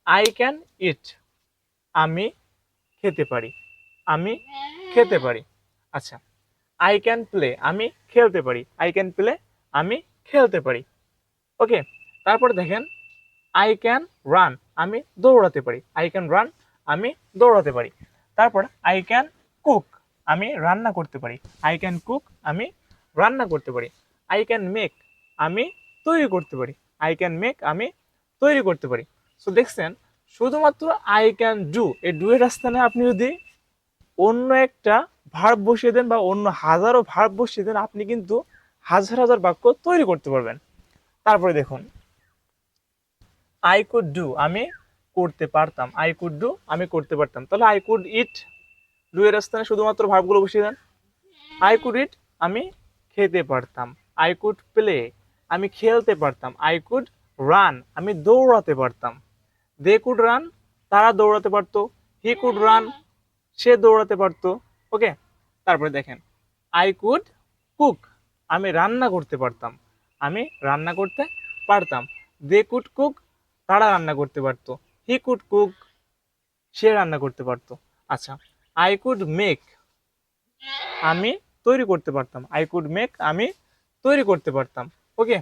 I can ইট, আমি খেতে পারি, আমি খেতে পারি। আচ্ছা, আই ক্যান প্লে, আমি খেলতে পারি, আই ক্যান প্লে, আমি খেলতে পারি। ওকে, তারপর দেখেন আই ক্যান রান, আমি দৌড়াতে পারি, আই ক্যান রান, আমি দৌড়াতে পারি। তারপর আই ক্যান কুক, আমি রান্না করতে পারি, আই ক্যান কুক, আমি রান্না করতে পারি। আই ক্যান মেক, আমি তৈরি করতে পারি, আই ক্যান মেক, আমি তৈরি করতে পারি। সো দেখছেন, শুধুমাত্র আই ক্যান ডু, এই ডু এর স্থানে আপনি যদি অন্য একটা ভার্ব বসিয়ে দেন বা অন্য হাজারো ভার্ব বসিয়ে দেন, আপনি কিন্তু হাজার হাজার বাক্য তৈরি করতে পারবেন। তারপরে দেখুন আই কুড ডু, আমি করতে পারতাম, আই কুড ডু, আমি করতে পারতাম। তাহলে আই কুড ইট, ডু এর স্থানে শুধুমাত্র ভার্বগুলো বসিয়ে দেন। আই কুড ইট, আমি খেতে পারতাম, আই কুড প্লে, আমি খেলতে পারতাম, আই কুড রান, আমি দৌড়াতে পারতাম। দে কুড রান, তারা দৌড়াতে পারতো। হি কুড রান, সে দৌড়াতে পারতো। ওকে, তারপরে দেখেন আই কুড কুক, আমি রান্না করতে পারতাম, আমি রান্না করতে পারতাম। দে কুড কুক, তারা রান্না করতে পারতো। হি কুড কুক, সে রান্না করতে পারতো। আচ্ছা, আই কুড মেক, আমি তৈরি করতে পারতাম, আই কুড মেক, আমি তৈরি করতে পারতাম। ওকে,